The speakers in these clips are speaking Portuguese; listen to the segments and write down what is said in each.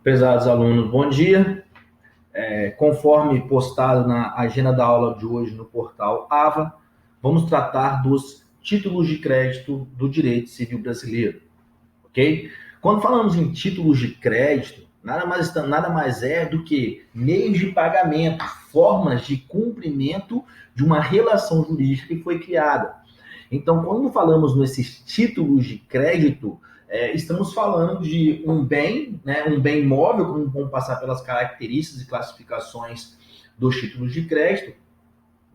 Prezados alunos, bom dia. Conforme postado na agenda da aula de hoje no portal AVA, vamos tratar dos títulos de crédito do direito civil brasileiro, ok? Quando falamos em títulos de crédito, nada mais é do que meios de pagamento, formas de cumprimento de uma relação jurídica que foi criada. Então, quando falamos nesses títulos de crédito, estamos falando de um bem, né, um bem móvel, como vamos passar pelas características e classificações dos títulos de crédito,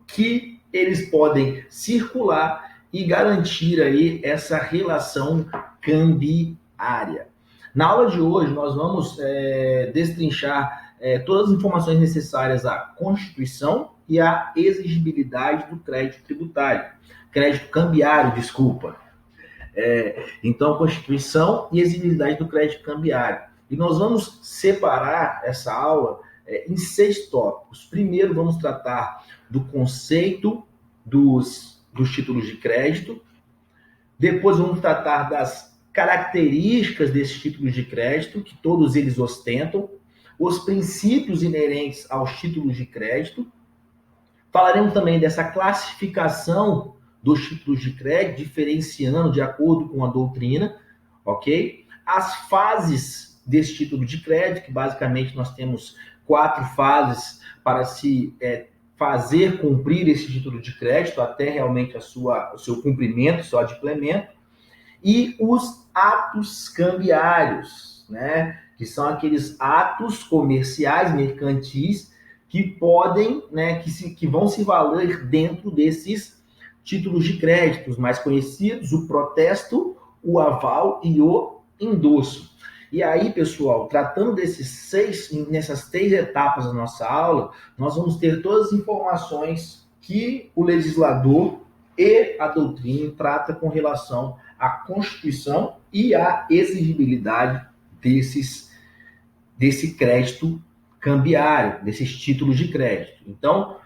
que eles podem circular e garantir aí essa relação cambiária. Na aula de hoje, nós vamos destrinchar todas as informações necessárias à constituição e à exigibilidade do crédito tributário. Crédito cambiário, desculpa. Então, constituição e exigibilidade do crédito cambiário. E nós vamos separar essa aula em 6 tópicos. Primeiro, vamos tratar do conceito dos títulos de crédito. Depois, vamos tratar das características desses títulos de crédito, que todos eles ostentam, os princípios inerentes aos títulos de crédito. Falaremos também dessa classificação dos títulos de crédito, diferenciando de acordo com a doutrina, ok? As fases desse título de crédito, que basicamente nós temos 4 fases para se fazer cumprir esse título de crédito, até realmente o seu cumprimento, seu adimplemento, e os atos cambiários, né? Que são aqueles atos comerciais, mercantis, que podem, né, que vão se valer dentro desses títulos de créditos mais conhecidos, o protesto, o aval e o endosso. E aí, pessoal, tratando nessas 3 etapas da nossa aula, nós vamos ter todas as informações que o legislador e a doutrina trata com relação à Constituição e à exigibilidade desse crédito cambiário, desses títulos de crédito. Então,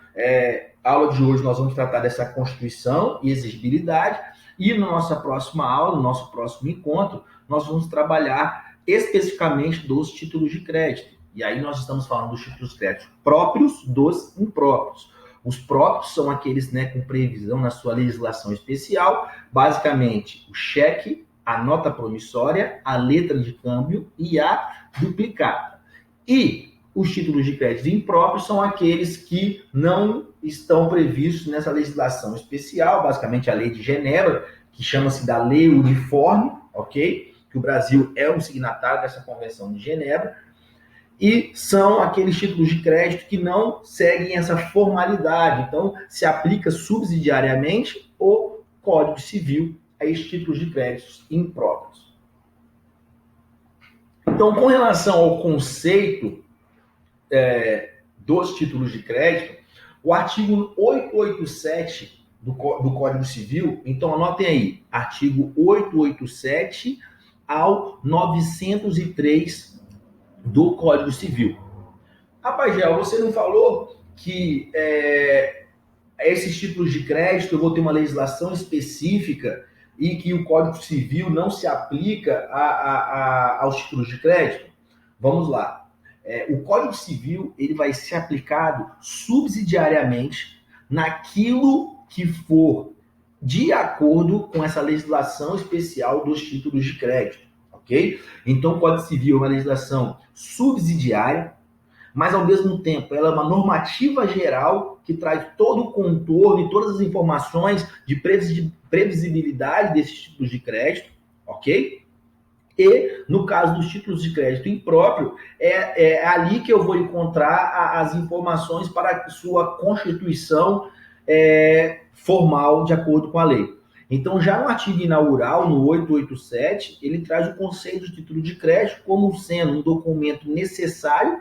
a aula de hoje nós vamos tratar dessa Constituição e exigibilidade, e na nossa próxima aula, no nosso próximo encontro, nós vamos trabalhar especificamente dos títulos de crédito. E aí nós estamos falando dos títulos de crédito próprios, dos impróprios. Os próprios são aqueles, né, com previsão na sua legislação especial, basicamente o cheque, a nota promissória, a letra de câmbio e a duplicata. E os títulos de crédito impróprios são aqueles que não estão previstos nessa legislação especial, basicamente a Lei de Genebra, que chama-se da Lei Uniforme, ok? Que o Brasil é um signatário dessa Convenção de Genebra, e são aqueles títulos de crédito que não seguem essa formalidade. Então, se aplica subsidiariamente o Código Civil a esses títulos de créditos impróprios. Então, com relação ao conceito dos títulos de crédito, o artigo 887 do Código Civil, então anotem aí, artigo 887 ao 903 do Código Civil. Rapaz, Gel, você não falou que esses títulos de crédito eu vou ter uma legislação específica e que o Código Civil não se aplica aos títulos de crédito? Vamos lá. O Código Civil ele vai ser aplicado subsidiariamente naquilo que for de acordo com essa legislação especial dos títulos de crédito, ok? Então, o Código Civil é uma legislação subsidiária, mas, ao mesmo tempo, ela é uma normativa geral que traz todo o contorno e todas as informações de previsibilidade desses títulos de crédito, ok? E, no caso dos títulos de crédito impróprio, é ali que eu vou encontrar as informações para a sua constituição formal de acordo com a lei. Então, já no artigo inaugural, no 887, ele traz o conceito de título de crédito como sendo um documento necessário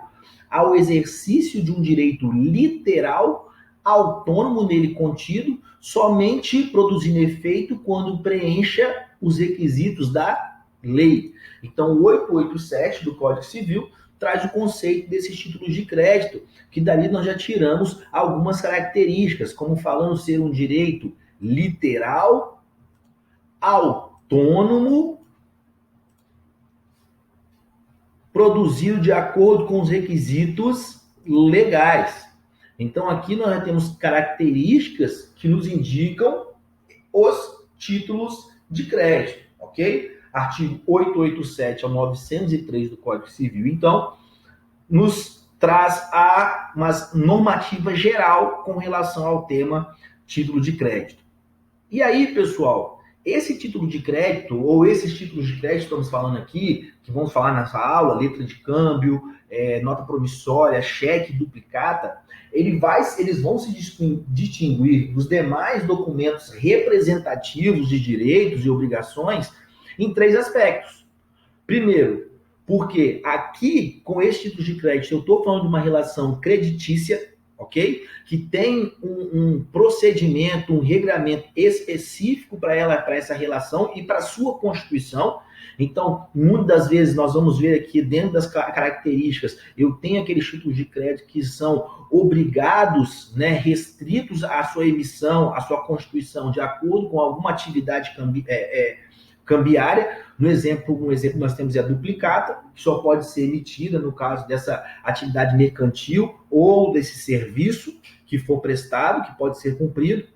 ao exercício de um direito literal, autônomo nele contido, somente produzindo efeito quando preencha os requisitos da lei. Então, o 887 do Código Civil traz o conceito desses títulos de crédito, que dali nós já tiramos algumas características, como falando ser um direito literal, autônomo, produzido de acordo com os requisitos legais. Então, aqui nós já temos características que nos indicam os títulos de crédito, ok? Artigo 887 ao 903 do Código Civil, então, nos traz uma normativa geral com relação ao tema título de crédito. E aí, pessoal, esse título de crédito, ou esses títulos de crédito que estamos falando aqui, que vamos falar nessa aula, letra de câmbio, nota promissória, cheque, duplicata, eles vão se distinguir dos demais documentos representativos de direitos e obrigações em 3 aspectos. Primeiro, porque aqui, com esse título de crédito, eu estou falando de uma relação creditícia, ok? Que tem um procedimento, um regramento específico para essa relação e para a sua constituição. Então, muitas das vezes, nós vamos ver aqui, dentro das características, eu tenho aqueles títulos de crédito que são obrigados, né, restritos à sua emissão, à sua constituição, de acordo com alguma atividade cambiária. Um exemplo nós temos é a duplicata, que só pode ser emitida no caso dessa atividade mercantil ou desse serviço que for prestado, que pode ser cumprido.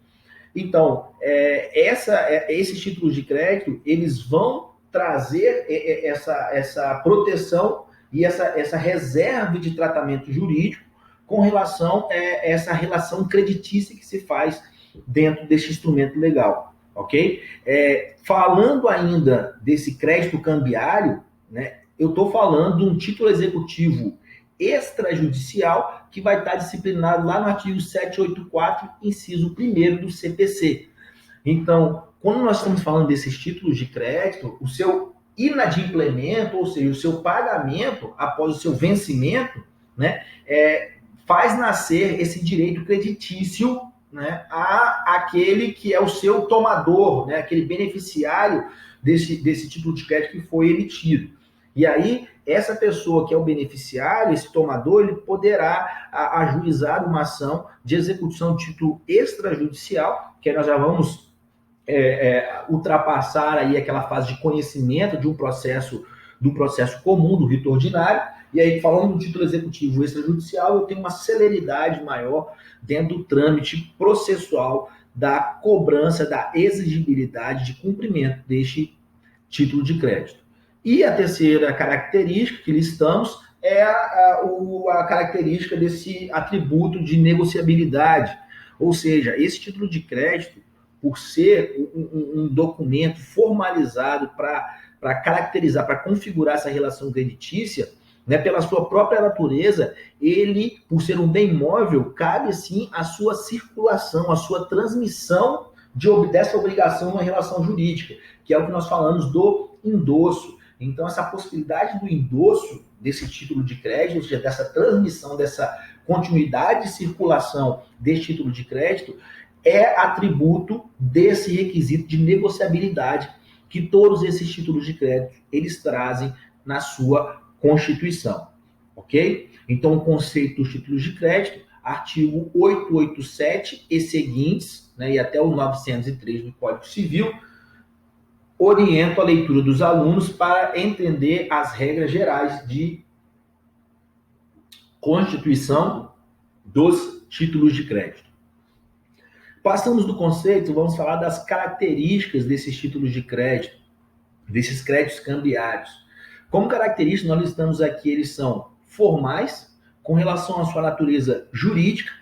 Então, esses títulos de crédito, eles vão trazer essa proteção e essa reserva de tratamento jurídico com relação a essa relação creditícia que se faz dentro desse instrumento legal. Ok? Falando ainda desse crédito cambiário, né, eu estou falando de um título executivo extrajudicial que vai estar disciplinado lá no artigo 784, inciso 1º do CPC. Então, quando nós estamos falando desses títulos de crédito, o seu inadimplemento, ou seja, o seu pagamento após o seu vencimento, né, faz nascer esse direito creditício, né, aquele que é o seu tomador, né, aquele beneficiário desse título de crédito que foi emitido. E aí, essa pessoa que é o beneficiário, esse tomador, ele poderá ajuizar uma ação de execução de título extrajudicial, que nós já vamos ultrapassar aí aquela fase de conhecimento de um processo comum, do rito ordinário. E aí, falando do título executivo extrajudicial, eu tenho uma celeridade maior dentro do trâmite processual da cobrança, da exigibilidade de cumprimento deste título de crédito. E a terceira característica que listamos é a característica desse atributo de negociabilidade. Ou seja, esse título de crédito, por ser um documento formalizado para caracterizar, para configurar essa relação creditícia, né, pela sua própria natureza, ele, por ser um bem móvel, cabe sim a sua circulação, a sua transmissão dessa obrigação na relação jurídica, que é o que nós falamos do endosso. Então, essa possibilidade do endosso desse título de crédito, ou seja, dessa transmissão, dessa continuidade de circulação desse título de crédito, é atributo desse requisito de negociabilidade que todos esses títulos de crédito eles trazem na sua Constituição, ok? Então, o conceito dos títulos de crédito, artigo 887 e seguintes, né, e até o 903 do Código Civil, oriento a leitura dos alunos para entender as regras gerais de constituição dos títulos de crédito. Passamos do conceito, vamos falar das características desses títulos de crédito, desses créditos cambiários. Como característica, nós listamos aqui, eles são formais, com relação à sua natureza jurídica.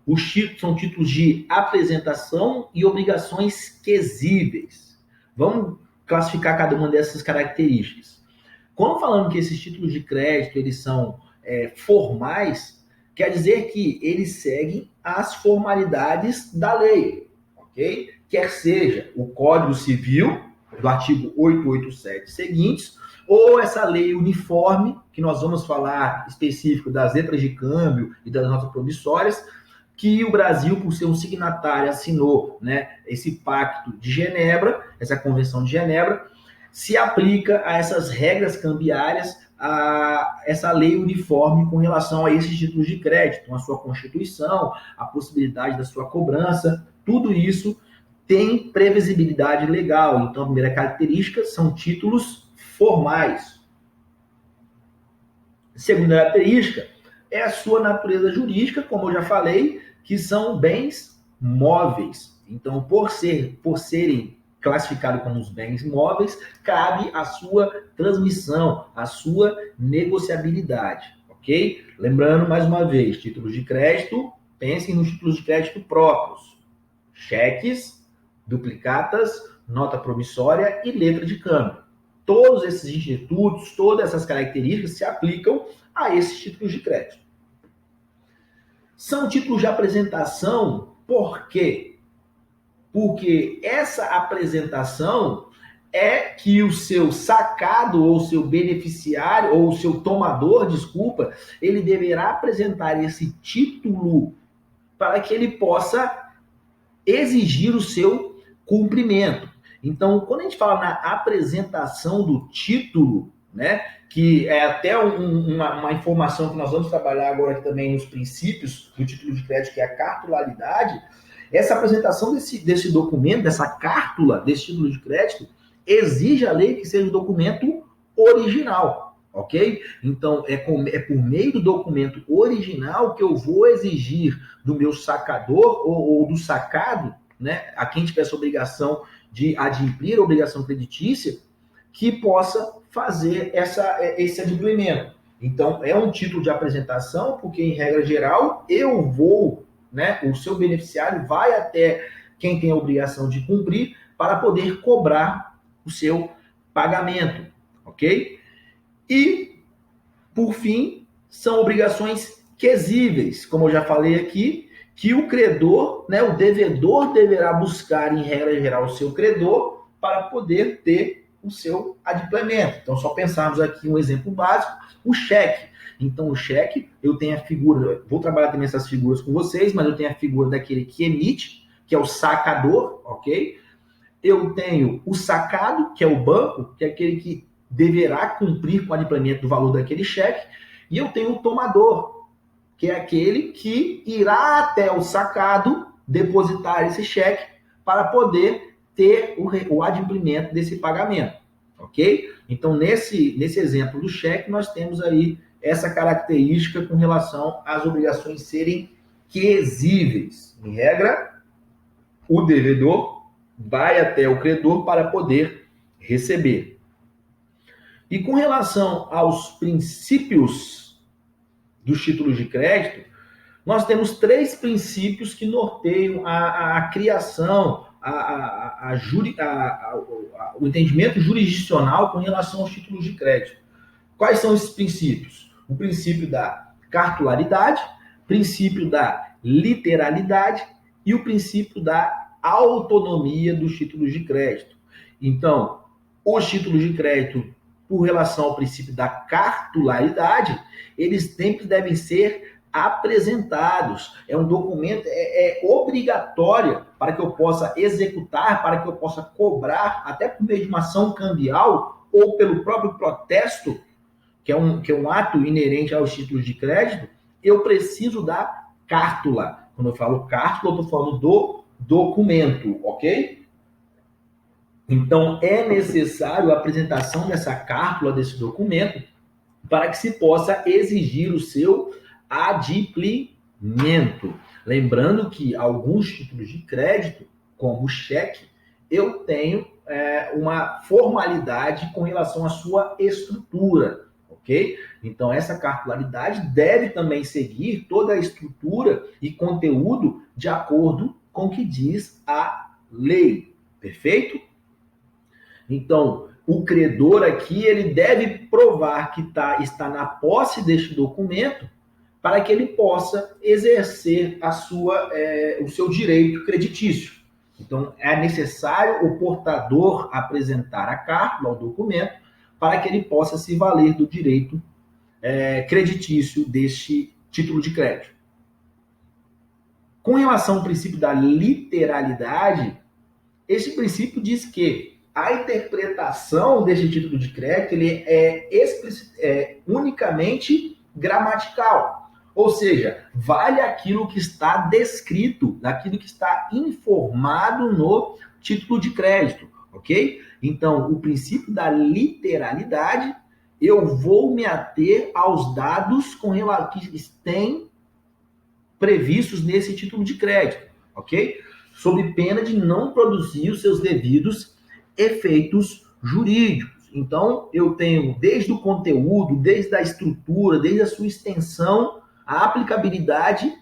Os títulos são títulos de apresentação e obrigações quesíveis. Vamos classificar cada uma dessas características. Quando falamos que esses títulos de crédito eles são formais, quer dizer que eles seguem as formalidades da lei, ok? Quer seja o Código Civil, do artigo 887 seguintes, ou essa lei uniforme, que nós vamos falar específico das letras de câmbio e das notas promissórias, que o Brasil, por ser um signatário, assinou, né, esse Pacto de Genebra, essa Convenção de Genebra, se aplica a essas regras cambiárias, a essa lei uniforme com relação a esses títulos de crédito, a sua constituição, a possibilidade da sua cobrança, tudo isso tem previsibilidade legal. Então, a primeira característica são títulos formais. Segunda característica é a sua natureza jurídica, como eu já falei, que são bens móveis. Então, por serem classificados como os bens móveis, cabe a sua transmissão, a sua negociabilidade, ok? Lembrando, mais uma vez, títulos de crédito, pensem nos títulos de crédito próprios. Cheques, duplicatas, nota promissória e letra de câmbio. Todos esses institutos, todas essas características se aplicam a esses títulos de crédito. São títulos de apresentação, por quê? Porque essa apresentação é que o seu sacado, ou seu beneficiário, ou o seu tomador, desculpa, ele deverá apresentar esse título para que ele possa exigir o seu cumprimento. Então, quando a gente fala na apresentação do título, né, que é até uma informação que nós vamos trabalhar agora aqui também nos princípios do título de crédito, que é a cartularidade, essa apresentação desse documento, dessa cártula, desse título de crédito, exige a lei que seja um documento original, ok? Então, é por meio do documento original que eu vou exigir do meu sacador ou do sacado, né, a quem tiver essa obrigação de adimplir a obrigação creditícia, que possa fazer esse adimplemento. Então, é um título de apresentação, porque, em regra geral, eu vou, né, o seu beneficiário vai até quem tem a obrigação de cumprir para poder cobrar o seu pagamento, ok? E, por fim, são obrigações quesíveis, como eu já falei aqui, que o credor, né, o devedor deverá buscar, em regra geral, o seu credor para poder ter o seu adimplemento. Então, só pensarmos aqui um exemplo básico, o cheque. Então, o cheque, eu tenho a figura, vou trabalhar também essas figuras com vocês, mas eu tenho a figura daquele que emite, que é o sacador, ok? Eu tenho o sacado, que é o banco, que é aquele que deverá cumprir com o adimplemento do valor daquele cheque, e eu tenho o tomador, que é aquele que irá até o sacado depositar esse cheque para poder ter o adimplemento desse pagamento, ok? Então, nesse exemplo do cheque, nós temos aí essa característica com relação às obrigações serem quesíveis. Em regra, o devedor vai até o credor para poder receber. E com relação aos princípios dos títulos de crédito, nós temos 3 princípios que norteiam a criação, o entendimento jurisdicional com relação aos títulos de crédito. Quais são esses princípios? O princípio da cartularidade, princípio da literalidade e o princípio da autonomia dos títulos de crédito. Então, os títulos de crédito, por relação ao princípio da cartularidade, eles sempre devem ser apresentados. É um documento, é obrigatório para que eu possa executar, para que eu possa cobrar, até por meio de uma ação cambial ou pelo próprio protesto, que é um ato inerente aos títulos de crédito, eu preciso da cártula. Quando eu falo cártula, eu estou falando do documento, ok? Então, é necessário a apresentação dessa cártula, desse documento, para que se possa exigir o seu adimplemento. Lembrando que alguns títulos de crédito, como o cheque, eu tenho uma formalidade com relação à sua estrutura, ok? Então, essa cartularidade deve também seguir toda a estrutura e conteúdo de acordo com o que diz a lei, perfeito? Então, o credor aqui, ele deve provar que está na posse deste documento para que ele possa exercer o seu direito creditício. Então, é necessário o portador apresentar a cártula, o documento, para que ele possa se valer do direito creditício deste título de crédito. Com relação ao princípio da literalidade, esse princípio diz que a interpretação desse título de crédito ele é unicamente gramatical. Ou seja, vale aquilo que está descrito, daquilo que está informado no título de crédito, ok? Então, o princípio da literalidade, eu vou me ater aos dados que têm previstos nesse título de crédito, ok? Sob pena de não produzir os seus devidos efeitos jurídicos. Então, eu tenho desde o conteúdo, desde a estrutura, desde a sua extensão, a aplicabilidade,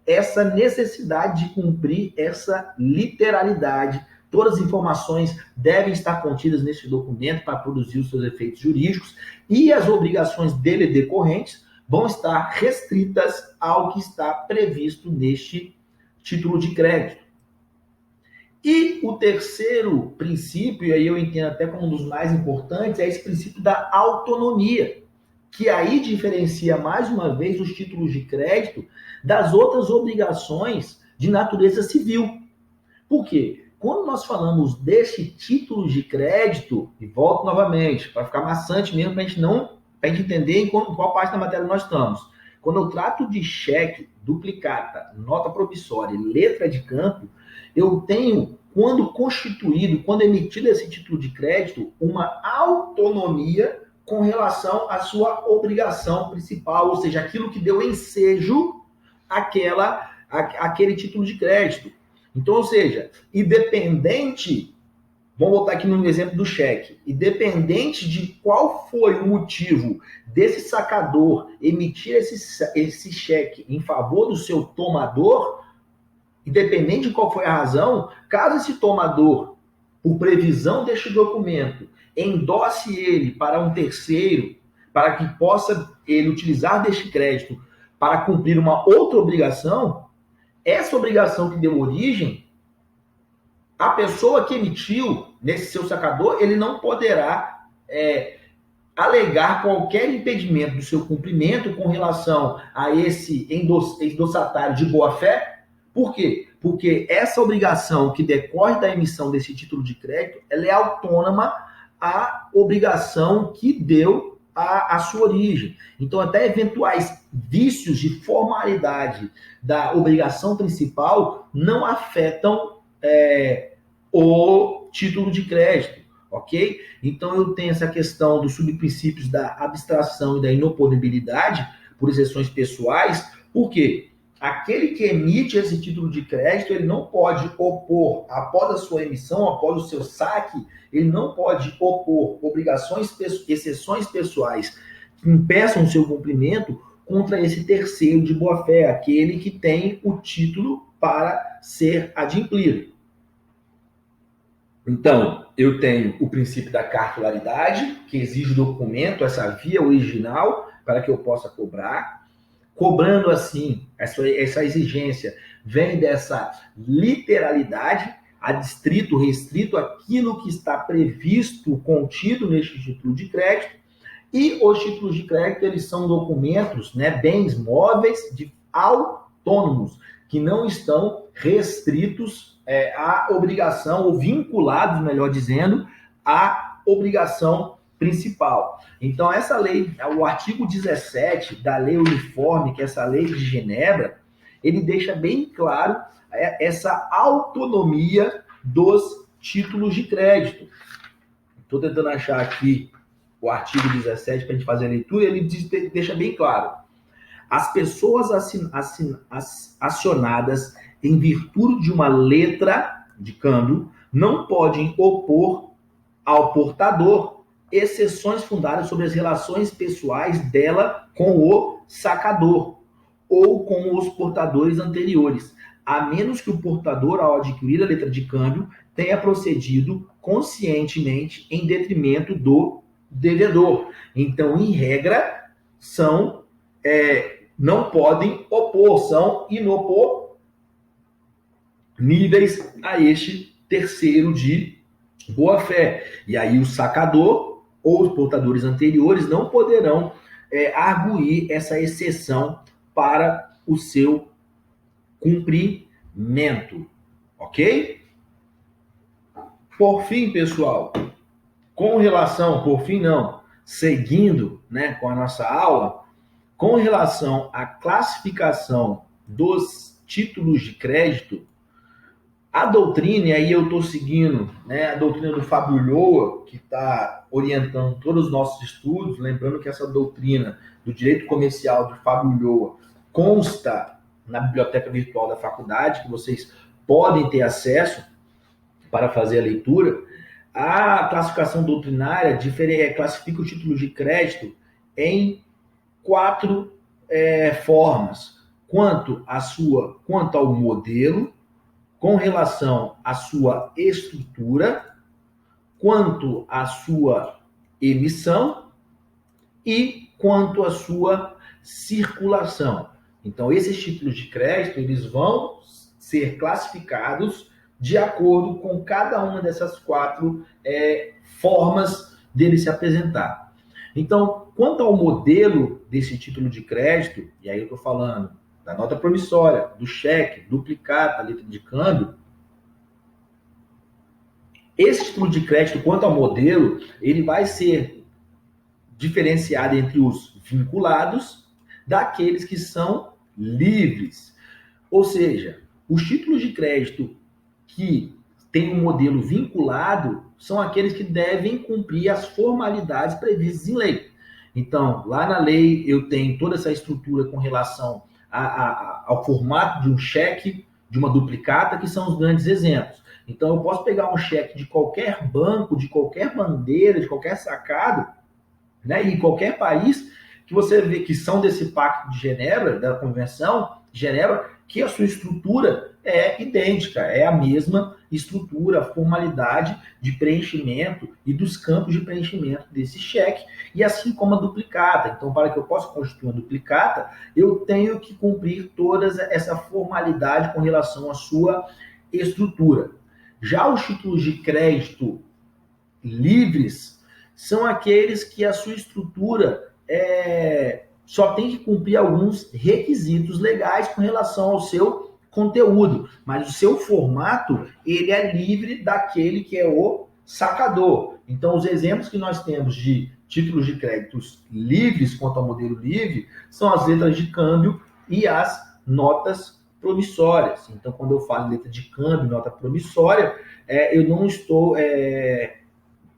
essa necessidade de cumprir essa literalidade. Todas as informações devem estar contidas neste documento para produzir os seus efeitos jurídicos e as obrigações dele decorrentes vão estar restritas ao que está previsto neste título de crédito. E o terceiro princípio, e aí eu entendo até como um dos mais importantes, é esse princípio da autonomia, que aí diferencia mais uma vez os títulos de crédito das outras obrigações de natureza civil. Por quê? Quando nós falamos deste título de crédito, e volto novamente, para ficar maçante mesmo, para a gente entender em qual parte da matéria nós estamos. Quando eu trato de cheque, duplicata, nota promissória e letra de campo, eu tenho, quando constituído, quando emitido esse título de crédito, uma autonomia com relação à sua obrigação principal, ou seja, aquilo que deu ensejo àquele título de crédito. Então, ou seja, independente, vamos voltar aqui no exemplo do cheque, independente de qual foi o motivo desse sacador emitir esse cheque em favor do seu tomador, independente de qual foi a razão, caso esse tomador, por previsão deste documento, endosse ele para um terceiro, para que possa ele utilizar deste crédito para cumprir uma outra obrigação, essa obrigação que deu origem, a pessoa que emitiu nesse seu sacador, ele não poderá alegar qualquer impedimento do seu cumprimento com relação a esse endossatário de boa-fé. Por quê? Porque essa obrigação que decorre da emissão desse título de crédito, ela é autônoma à obrigação que deu a sua origem. Então, até eventuais vícios de formalidade da obrigação principal não afetam o título de crédito, ok? Então, eu tenho essa questão dos subprincípios da abstração e da inoponibilidade por exceções pessoais. Por quê? Aquele que emite esse título de crédito, ele não pode opor, após a sua emissão, após o seu saque, ele não pode opor exceções pessoais que impeçam o seu cumprimento contra esse terceiro de boa-fé, aquele que tem o título para ser adimplido. Então, eu tenho o princípio da cartularidade, que exige o documento, essa via original, para que eu possa cobrar. Cobrando assim, essa exigência vem dessa literalidade, adstrito, restrito, aquilo que está previsto, contido neste título de crédito. E os títulos de crédito, eles são documentos, bens móveis autônomos, que não estão restritos à obrigação, ou vinculados, melhor dizendo, à obrigação principal. Então, essa lei, o artigo 17 da lei uniforme, que é essa lei de Genebra, ele deixa bem claro essa autonomia dos títulos de crédito. Estou tentando achar aqui o artigo 17 para a gente fazer a leitura, ele deixa bem claro. As pessoas acionadas em virtude de uma letra de câmbio não podem opor ao portador exceções fundadas sobre as relações pessoais dela com o sacador ou com os portadores anteriores, a menos que o portador, ao adquirir a letra de câmbio, tenha procedido conscientemente em detrimento do devedor. Então, em regra, não podem opor, são inoponíveis a este terceiro de boa-fé. E aí o sacador ou os portadores anteriores não poderão arguir essa exceção para o seu cumprimento. Ok? Por fim, pessoal, seguindo com a nossa aula, com relação à classificação dos títulos de crédito, a doutrina, e aí eu estou seguindo a doutrina do Fábio Ulloa, que está orientando todos os nossos estudos, lembrando que essa doutrina do direito comercial de Fábio Ulloa consta na biblioteca virtual da faculdade, que vocês podem ter acesso para fazer a leitura. A classificação doutrinária classifica o título de crédito em 4 formas: quanto ao modelo, com relação à sua estrutura, quanto à sua emissão e quanto à sua circulação. Então, esses títulos de crédito, eles vão ser classificados de acordo com cada uma dessas 4 formas dele se apresentar. Então, quanto ao modelo desse título de crédito, e aí eu estou falando da nota promissória, do cheque, duplicata, letra de câmbio, esse título de crédito, quanto ao modelo, ele vai ser diferenciado entre os vinculados daqueles que são livres. Ou seja, os títulos de crédito que têm um modelo vinculado são aqueles que devem cumprir as formalidades previstas em lei. Então, lá na lei eu tenho toda essa estrutura com relação ao formato de um cheque, de uma duplicata, que são os grandes exemplos. Então, eu posso pegar um cheque de qualquer banco, de qualquer bandeira, de qualquer sacado, né, e em qualquer país, que você vê que são desse Pacto de Genebra, da Convenção de Genebra, que a sua estrutura é idêntica, é a mesma estrutura, a formalidade de preenchimento e dos campos de preenchimento desse cheque, e assim como a duplicata. Então, para que eu possa constituir uma duplicata, eu tenho que cumprir toda essa formalidade com relação à sua estrutura. Já os títulos de crédito livres são aqueles que a sua estrutura só tem que cumprir alguns requisitos legais com relação ao seu conteúdo, mas o seu formato, ele é livre daquele que é o sacador. Então, os exemplos que nós temos de títulos de créditos livres quanto ao modelo livre são as letras de câmbio e as notas promissórias. Então, quando eu falo letra de câmbio, nota promissória, eu não estou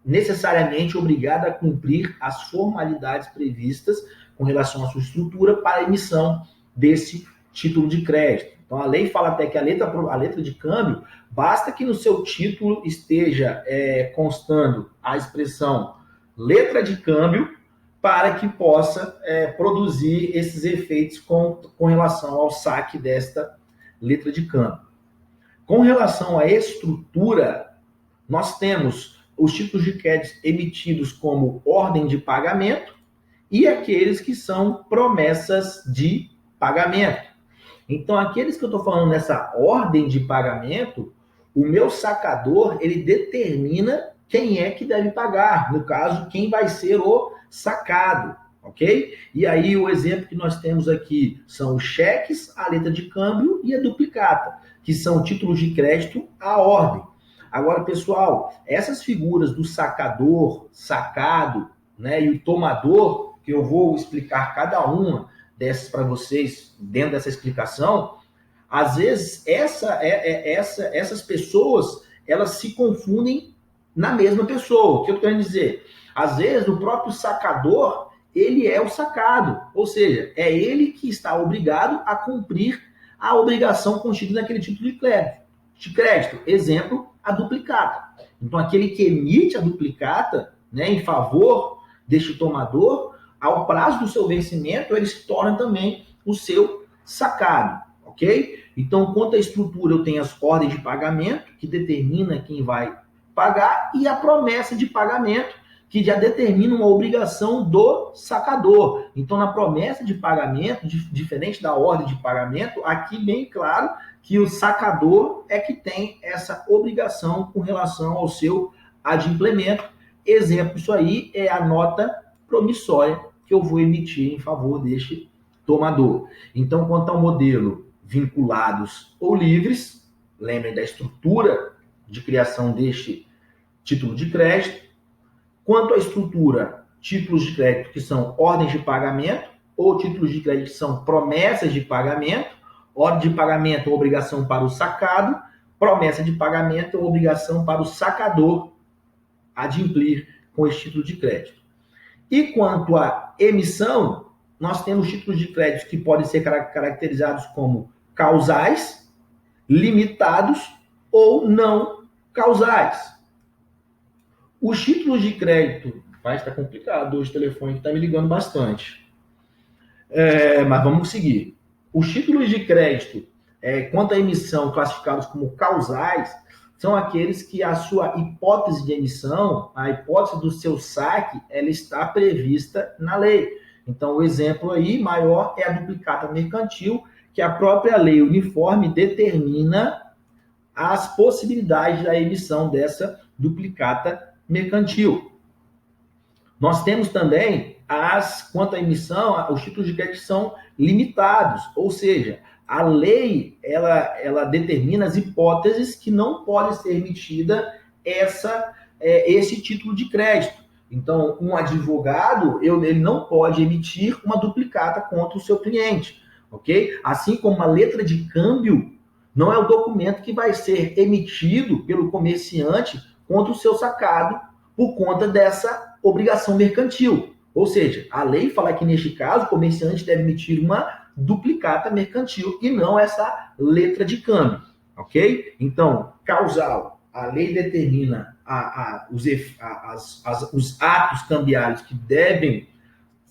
necessariamente obrigado a cumprir as formalidades previstas com relação à sua estrutura para a emissão desse título de crédito. Então, a lei fala até que a letra de câmbio, basta que no seu título esteja constando a expressão letra de câmbio para que possa produzir esses efeitos com relação ao saque desta letra de câmbio. Com relação à estrutura, nós temos os títulos de crédito emitidos como ordem de pagamento e aqueles que são promessas de pagamento. Então, aqueles que eu estou falando nessa ordem de pagamento, o meu sacador, ele determina quem é que deve pagar. No caso, quem vai ser o sacado, ok? E aí, o exemplo que nós temos aqui são os cheques, a letra de câmbio e a duplicata, que são títulos de crédito à ordem. Agora, pessoal, essas figuras do sacador, sacado, né, e o tomador, que eu vou explicar cada uma dessas para vocês dentro dessa explicação, às vezes essas pessoas, elas se confundem na mesma pessoa. O que eu estou querendo dizer? Às vezes o próprio sacador, ele é o sacado, ou seja, é ele que está obrigado a cumprir a obrigação contida naquele título de crédito. Exemplo, a duplicata. Então, aquele que emite a duplicata, né, em favor deste tomador, ao prazo do seu vencimento, ele se torna também o seu sacado, ok? Então, quanto à estrutura, eu tenho as ordens de pagamento, que determina quem vai pagar, e a promessa de pagamento, que já determina uma obrigação do sacador. Então, na promessa de pagamento, diferente da ordem de pagamento, aqui bem claro que o sacador é que tem essa obrigação com relação ao seu adimplemento. Exemplo, isso aí é a nota promissória que eu vou emitir em favor deste tomador. Então, quanto ao modelo vinculados ou livres, lembrem da estrutura de criação deste título de crédito. Quanto à estrutura, títulos de crédito que são ordens de pagamento ou títulos de crédito que são promessas de pagamento. Ordem de pagamento é obrigação para o sacado, promessa de pagamento é obrigação para o sacador adimplir com esse título de crédito. E quanto à emissão, nós temos títulos de crédito que podem ser caracterizados como causais, limitados ou não causais. Os títulos de crédito, mas está complicado hoje o telefone está me ligando bastante. Mas vamos seguir. Os títulos de crédito, quanto à emissão, classificados como causais, são aqueles que a sua hipótese de emissão, a hipótese do seu saque, ela está prevista na lei. Então, o exemplo aí maior é a duplicata mercantil, que a própria lei uniforme determina as possibilidades da emissão dessa duplicata mercantil. Nós temos também, quanto à emissão, os títulos de crédito são limitados, ou seja, a lei ela determina as hipóteses que não pode ser emitida esse título de crédito. Então, um advogado ele não pode emitir uma duplicata contra o seu cliente, ok? Assim como uma letra de câmbio não é o documento que vai ser emitido pelo comerciante contra o seu sacado por conta dessa obrigação mercantil. Ou seja, a lei fala que, neste caso, o comerciante deve emitir uma duplicata mercantil e não essa letra de câmbio, ok? Então, causal, a lei determina os atos cambiários que devem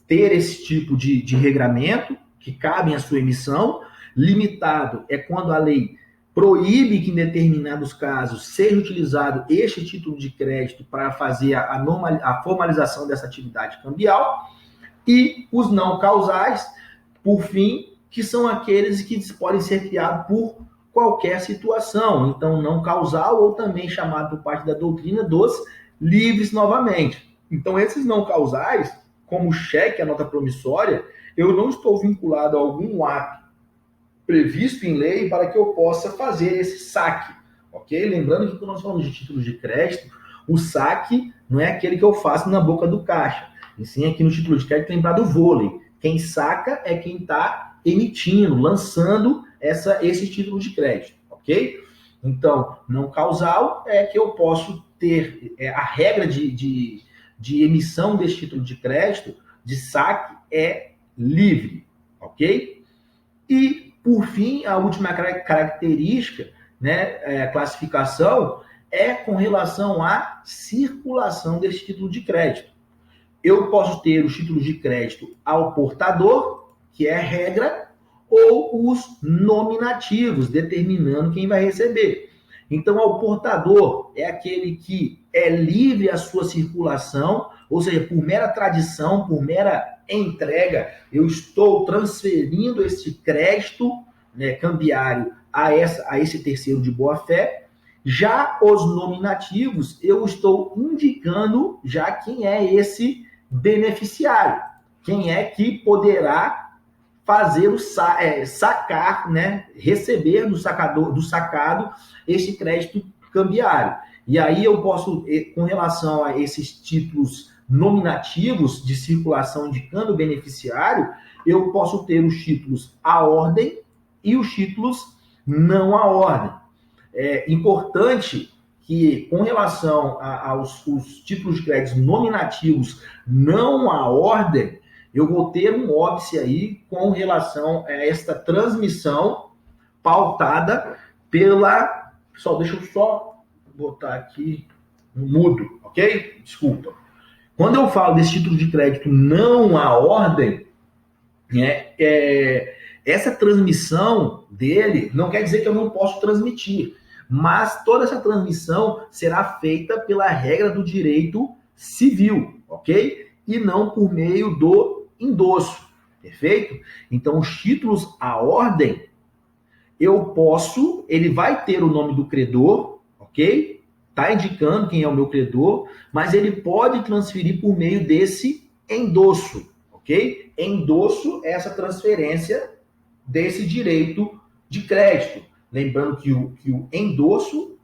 ter esse tipo de regramento, que cabem à sua emissão. Limitado é quando a lei proíbe que em determinados casos seja utilizado este título de crédito para fazer a formalização dessa atividade cambial. E os não causais, por fim, que são aqueles que podem ser criados por qualquer situação. Então, não causal, ou também chamado por parte da doutrina dos livres novamente. Então, esses não causais, como o cheque, a nota promissória, eu não estou vinculado a algum ato previsto em lei para que eu possa fazer esse saque, ok? Lembrando que quando nós falamos de títulos de crédito, o saque não é aquele que eu faço na boca do caixa, e sim aqui no título de crédito lembrar do vôlei. Quem saca é quem está emitindo, lançando esse título de crédito, ok? Então, não causal é que eu posso ter a regra de emissão desse título de crédito, de saque, é livre, ok? E, por fim, a última característica, né, classificação, é com relação à circulação desse título de crédito. Eu posso ter os títulos de crédito ao portador, que é a regra, ou os nominativos, determinando quem vai receber. Então, ao portador é aquele que é livre a sua circulação, ou seja, por mera tradição, por mera entrega, eu estou transferindo esse crédito, né, cambiário a esse terceiro de boa-fé. Já os nominativos, eu estou indicando já quem é esse beneficiário, quem é que poderá fazer sacar, né, receber do sacado esse crédito cambiário. E aí eu posso, com relação a esses títulos nominativos de circulação indicando o beneficiário, eu posso ter os títulos à ordem e os títulos não à ordem. É importante que, com relação aos títulos de crédito nominativos não à ordem, eu vou ter um óbice aí com relação a esta transmissão pautada pela... Pessoal, deixa eu só botar aqui no mudo, ok? Desculpa. Quando eu falo desse título de crédito não à ordem, essa transmissão dele não quer dizer que eu não posso transmitir, mas toda essa transmissão será feita pela regra do direito civil, ok? E não por meio do endosso, perfeito? Então, os títulos à ordem, ele vai ter o nome do credor, ok? Está indicando quem é o meu credor, mas ele pode transferir por meio desse endosso, ok? Endosso é essa transferência desse direito de crédito. Lembrando que o endosso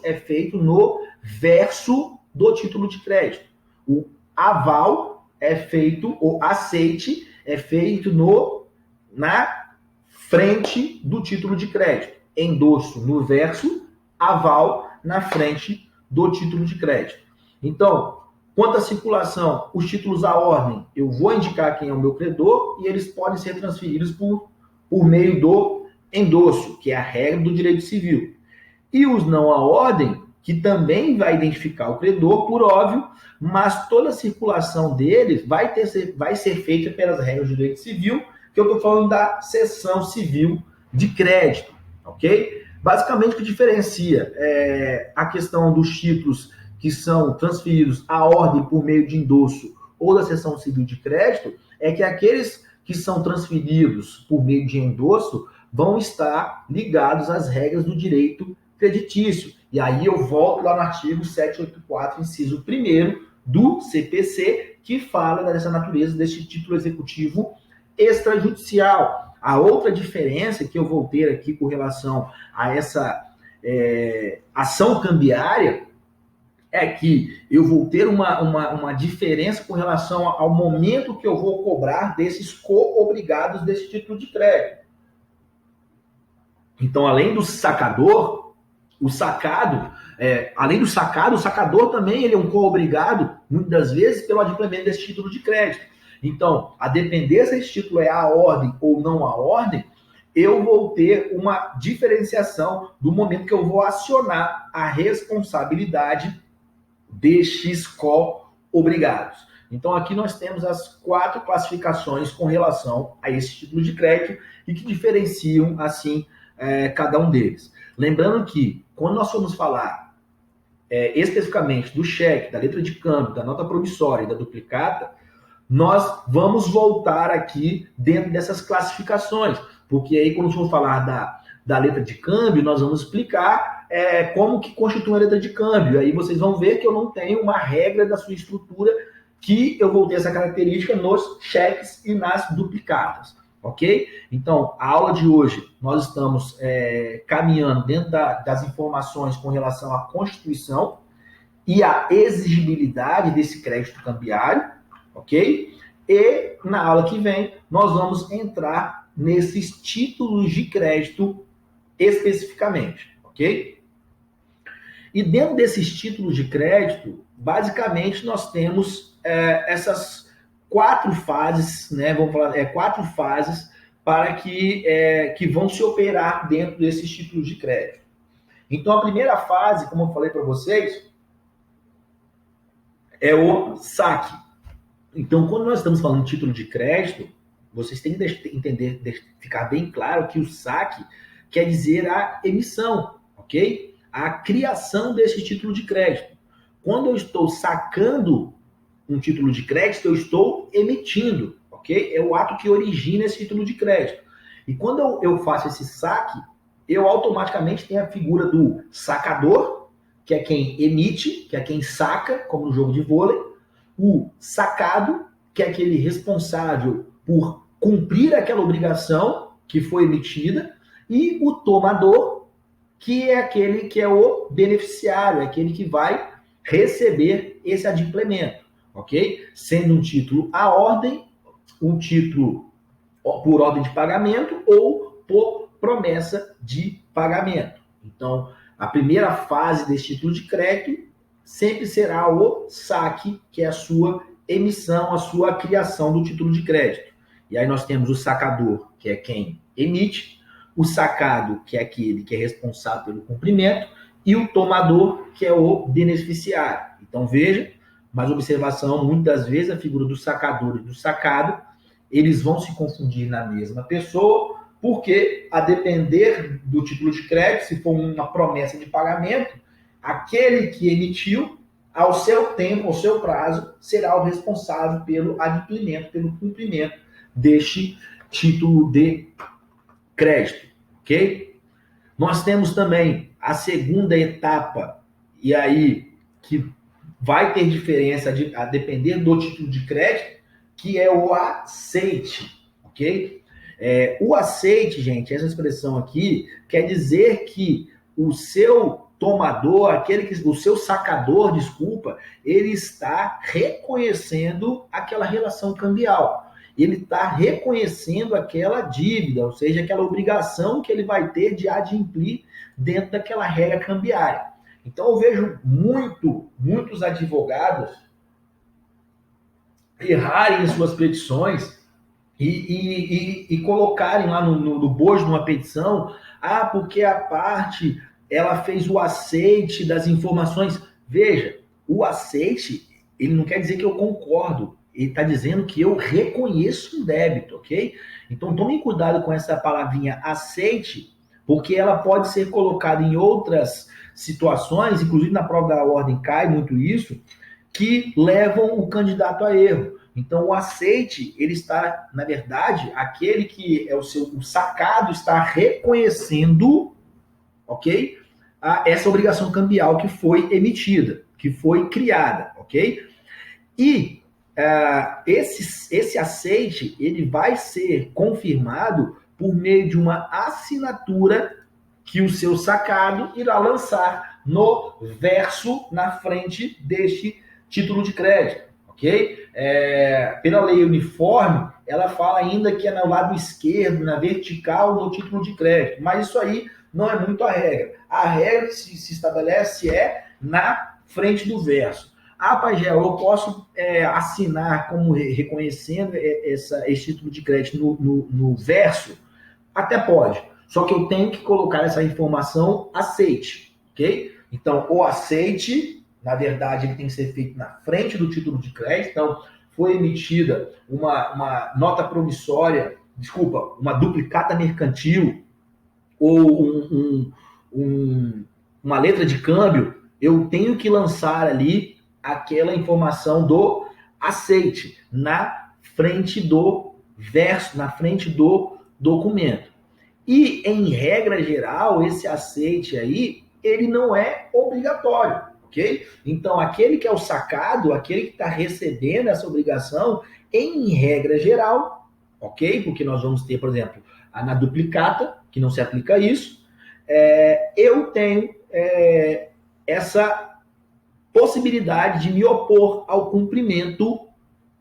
é feito no verso do título de crédito. O aval é feito, o aceite é feito na frente do título de crédito. Endosso no verso, aval na frente do título de crédito. Então, Quanto à circulação, os títulos à ordem, eu vou indicar quem é o meu credor e eles podem ser transferidos por meio do endosso, que é a regra do direito civil. E os não à ordem, que também vai identificar o credor, por óbvio, mas toda a circulação deles vai ser feita pelas regras do direito civil, que eu estou falando da seção civil de crédito, ok? Basicamente, o que diferencia a questão dos títulos que são transferidos à ordem por meio de endosso ou da seção civil de crédito é que aqueles que são transferidos por meio de endosso vão estar ligados às regras do direito creditício. E aí eu volto lá no artigo 784, inciso 1º do CPC, que fala dessa natureza desse título executivo extrajudicial. A outra diferença que eu vou ter aqui com relação a essa ação cambiária é que eu vou ter uma diferença com relação ao momento que eu vou cobrar desses co-obrigados desse título de crédito. Então, além do sacador, o sacado, o sacador também ele é um co-obrigado, muitas das vezes, pelo adimplemento desse título de crédito. Então, a depender se esse título é à ordem ou não à ordem, eu vou ter uma diferenciação do momento que eu vou acionar a responsabilidade destes co-obrigados. Então, aqui nós temos as 4 classificações com relação a esse título de crédito e que diferenciam, assim, cada um deles. Lembrando que, quando nós formos falar especificamente do cheque, da letra de câmbio, da nota promissória e da duplicata, nós vamos voltar aqui dentro dessas classificações, porque aí quando for falar da letra de câmbio, nós vamos explicar como que constitui a letra de câmbio. Aí vocês vão ver que eu não tenho uma regra da sua estrutura que eu vou ter essa característica nos cheques e nas duplicatas, ok? Então, a aula de hoje, nós estamos caminhando dentro das informações com relação à Constituição e à exigibilidade desse crédito cambiário, ok? E na aula que vem, nós vamos entrar nesses títulos de crédito especificamente, ok? E dentro desses títulos de crédito, basicamente nós temos essas 4 fases, né? Vamos falar, 4 fases para que vão se operar dentro desses títulos de crédito. Então, a primeira fase, como eu falei para vocês, é o saque. Então, quando nós estamos falando de título de crédito, vocês têm que entender, ficar bem claro que o saque quer dizer a emissão, ok? A criação desse título de crédito. Quando eu estou sacando um título de crédito, eu estou emitindo, ok? É o ato que origina esse título de crédito. E quando eu faço esse saque, eu automaticamente tenho a figura do sacador, que é quem emite, que é quem saca, como no jogo de vôlei, o sacado, que é aquele responsável por cumprir aquela obrigação que foi emitida, e o tomador, que é aquele que é o beneficiário, é aquele que vai receber esse adimplemento, ok? Sendo um título à ordem, um título por ordem de pagamento ou por promessa de pagamento. Então, a primeira fase desse título de crédito sempre será o saque, que é a sua emissão, a sua criação do título de crédito. E aí nós temos o sacador, que é quem emite, o sacado, que é aquele que é responsável pelo cumprimento, e o tomador, que é o beneficiário. Então veja, mais observação, muitas vezes a figura do sacador e do sacado, eles vão se confundir na mesma pessoa, porque a depender do título de crédito, se for uma promessa de pagamento, aquele que emitiu, ao seu tempo, ao seu prazo, será o responsável pelo adimplemento, pelo cumprimento deste título de crédito, ok? Nós temos também a segunda etapa, e aí que vai ter diferença a depender do título de crédito, que é o aceite, ok? O aceite, gente, essa expressão aqui, quer dizer que o seu tomador, o seu sacador, desculpa, ele está reconhecendo aquela relação cambial. Ele está reconhecendo aquela dívida, ou seja, aquela obrigação que ele vai ter de adimplir dentro daquela regra cambiária. Então, eu vejo muitos advogados errarem em suas petições e colocarem lá no bojo de uma petição, porque a parte ela fez o aceite das informações. Veja, o aceite, ele não quer dizer que eu concordo, ele está dizendo que eu reconheço um débito, ok? Então tomem cuidado com essa palavrinha aceite, porque ela pode ser colocada em outras situações, inclusive na prova da ordem cai muito isso, que levam o candidato a erro. Então, o aceite, ele está, na verdade, aquele que é o sacado está reconhecendo, ok? Essa obrigação cambial que foi emitida, que foi criada, ok? E esse aceite, ele vai ser confirmado por meio de uma assinatura que o seu sacado irá lançar no verso na frente deste título de crédito, ok? Pela lei uniforme, ela fala ainda que é no lado esquerdo, na vertical do título de crédito, mas isso aí não é muito a regra. A regra que se estabelece é na frente do verso. Pajé, eu posso assinar como reconhecendo esse título de crédito no verso? Até pode. Só que eu tenho que colocar essa informação aceite, ok? Então, o aceite, na verdade, ele tem que ser feito na frente do título de crédito. Então, foi emitida uma nota promissória, desculpa, uma duplicata mercantil ou uma letra de câmbio, eu tenho que lançar ali aquela informação do aceite na frente do verso, na frente do documento. E, em regra geral, esse aceite aí, ele não é obrigatório, ok? Então, aquele que é o sacado, aquele que está recebendo essa obrigação, em regra geral, ok? Porque nós vamos ter, por exemplo, na duplicata, que não se aplica isso, eu tenho essa possibilidade de me opor ao cumprimento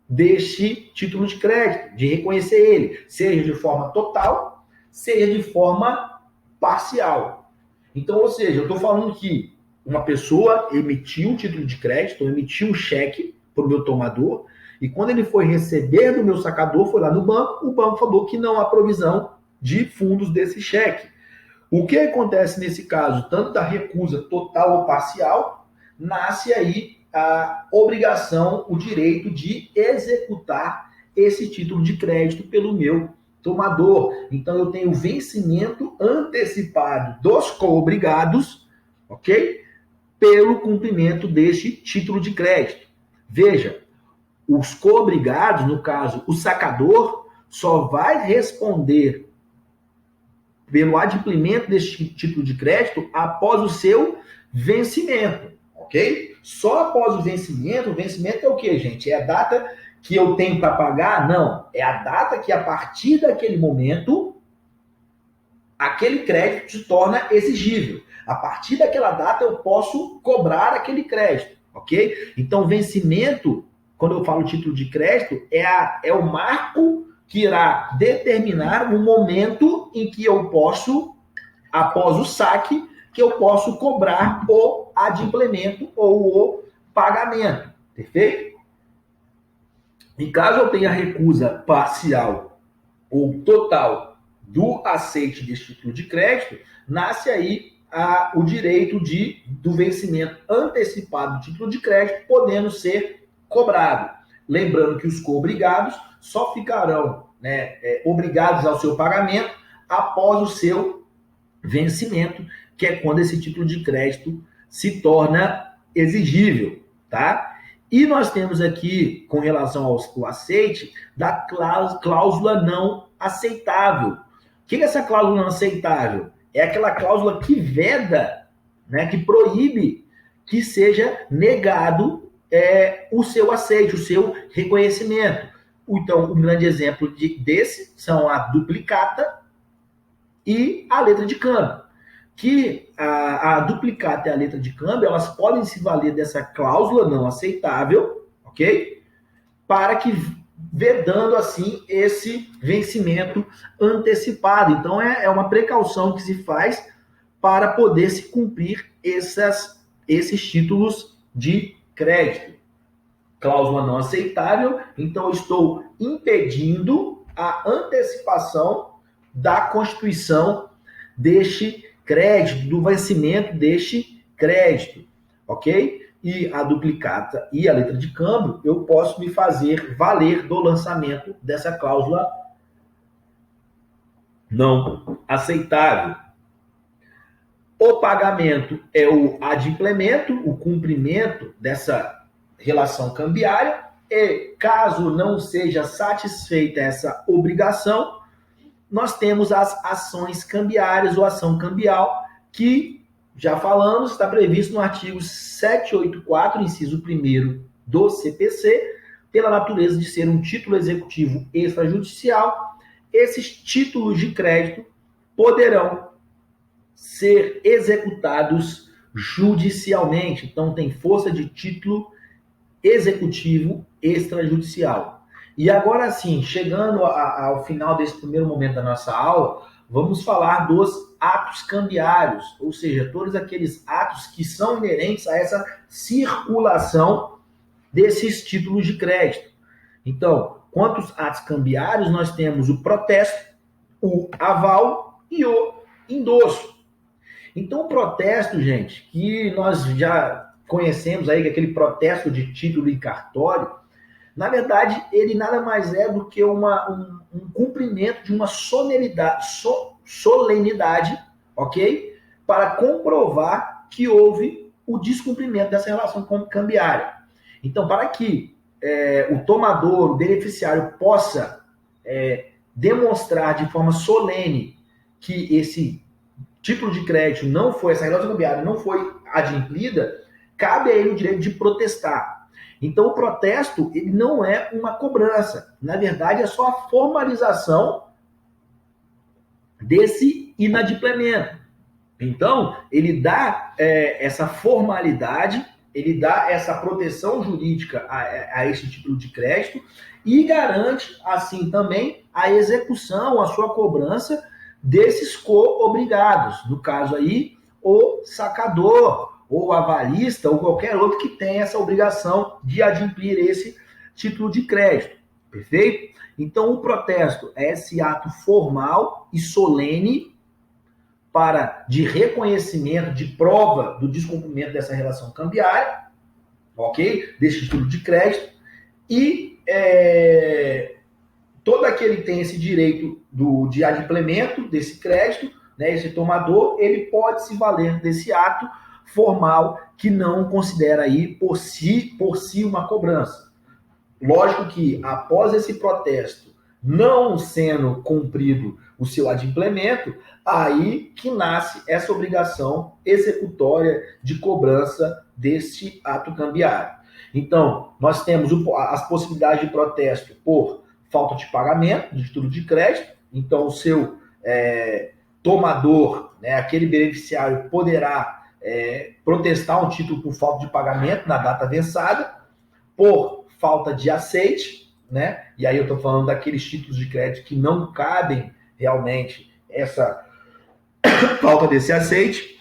deste título de crédito, de reconhecer ele, seja de forma total, seja de forma parcial. Então, ou seja, eu estou falando que uma pessoa emitiu um título de crédito, emitiu um cheque para o meu tomador, e quando ele foi receber do meu sacador, foi lá no banco, o banco falou que não há provisão de fundos desse cheque. O que acontece nesse caso, tanto da recusa total ou parcial, nasce aí a obrigação, o direito de executar esse título de crédito pelo meu tomador. Então, eu tenho vencimento antecipado dos coobrigados, ok? Pelo cumprimento deste título de crédito. Veja, os coobrigados, no caso, o sacador, só vai responder pelo adimplemento deste título de crédito após o seu vencimento, ok? Só após o vencimento é o que, gente? É a data que eu tenho para pagar? Não. É a data que, a partir daquele momento, aquele crédito se torna exigível. A partir daquela data, eu posso cobrar aquele crédito, ok? Então, vencimento, quando eu falo título de crédito, é o marco que irá determinar o momento em que eu posso, após o saque, que eu posso cobrar o adimplemento ou o pagamento. Perfeito? E caso eu tenha recusa parcial ou total do aceite desse título de crédito, nasce aí o direito do vencimento antecipado do título de crédito podendo ser cobrado. Lembrando que os coobrigados só ficarão obrigados ao seu pagamento após o seu vencimento, que é quando esse título de crédito se torna exigível, tá? E nós temos aqui, com relação ao aceite, da cláusula não aceitável. O que é essa cláusula não aceitável? É aquela cláusula que veda, que proíbe que seja negado o seu aceite, o seu reconhecimento. Então, um grande exemplo desse são a duplicata e a letra de câmbio. Que a duplicata e a letra de câmbio, elas podem se valer dessa cláusula não aceitável, ok? Para que, vedando assim esse vencimento antecipado. Então, é uma precaução que se faz para poder se cumprir esses títulos de crédito. cláusula não aceitável, então eu estou impedindo a antecipação da constituição deste crédito, do vencimento deste crédito, ok? E a duplicata e a letra de câmbio, eu posso me fazer valer do lançamento dessa cláusula não aceitável. O pagamento é o adimplemento, o cumprimento dessa relação cambiária, e caso não seja satisfeita essa obrigação, nós temos as ações cambiárias ou ação cambial, que, já falamos, está previsto no artigo 784, inciso 1º do CPC, pela natureza de ser um título executivo extrajudicial. Esses títulos de crédito poderão ser executados judicialmente. Então, tem força de título executivo extrajudicial. E agora sim, chegando ao final desse primeiro momento da nossa aula, vamos falar dos atos cambiários, ou seja, todos aqueles atos que são inerentes a essa circulação desses títulos de crédito. Então, quantos atos cambiários nós temos? O protesto, o aval e o endosso. Então, o protesto, gente, que nós já conhecemos aí, que é aquele protesto de título em cartório, na verdade, ele nada mais é do que um cumprimento de uma solenidade, ok? Para comprovar que houve o descumprimento dessa relação cambiária. Então, para que o tomador, o beneficiário, possa demonstrar de forma solene que esse título de crédito não foi, essa relação cambiária não foi adimplida, cabe a ele o direito de protestar. Então, o protesto, ele não é uma cobrança. Na verdade, é só a formalização desse inadimplemento. Então, ele dá essa formalidade, ele dá essa proteção jurídica a esse título de crédito e garante, assim, também a execução, a sua cobrança desses co-obrigados. No caso aí, o sacador, ou avalista, ou qualquer outro que tenha essa obrigação de adimplir esse título de crédito. Perfeito? Então, o protesto é esse ato formal e solene de reconhecimento, de prova do descumprimento dessa relação cambiária, ok? Desse título de crédito. E todo aquele que tem esse direito de adimplemento desse crédito, né, esse tomador, ele pode se valer desse ato formal que não considera aí por si uma cobrança. Lógico que após esse protesto não sendo cumprido o seu adimplemento, aí que nasce essa obrigação executória de cobrança deste ato cambiário. Então, nós temos as possibilidades de protesto por falta de pagamento de título de crédito. Então, o seu tomador, né, aquele beneficiário, poderá protestar um título por falta de pagamento na data versada, por falta de aceite, né? E aí eu estou falando daqueles títulos de crédito que não cabem realmente essa falta desse aceite,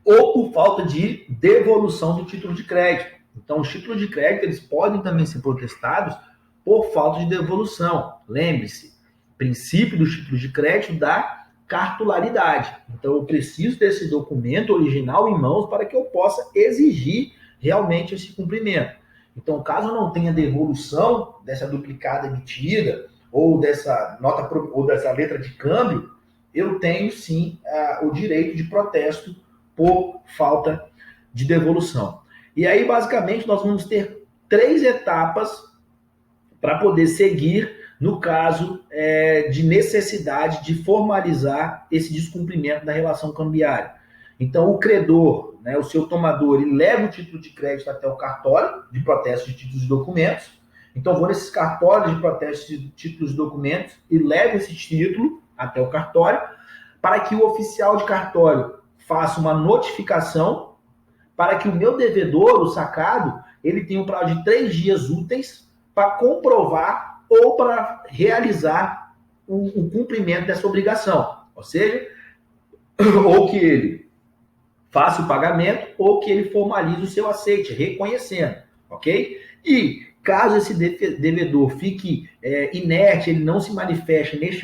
ou por falta de devolução do título de crédito. Então, os títulos de crédito, eles podem também ser protestados por falta de devolução. Lembre-se, princípio dos títulos de crédito da cartularidade. Então, eu preciso desse documento original em mãos para que eu possa exigir realmente esse cumprimento. Então, caso não tenha devolução dessa duplicada emitida, ou dessa nota, ou dessa letra de câmbio, eu tenho sim o direito de protesto por falta de devolução. E aí, basicamente, nós vamos ter 3 etapas para poder seguir no caso de necessidade de formalizar esse descumprimento da relação cambiária. Então, o credor, né, o seu tomador, ele leva o título de crédito até o cartório de protesto de títulos e documentos. Então, vou nesses cartórios de protesto de títulos e documentos e levo esse título até o cartório para que o oficial de cartório faça uma notificação para que o meu devedor, o sacado, ele tenha um prazo de 3 dias úteis para comprovar ou para realizar o cumprimento dessa obrigação. Ou seja, ou que ele faça o pagamento ou que ele formalize o seu aceite, reconhecendo, ok? E caso esse devedor fique inerte, ele não se manifeste neste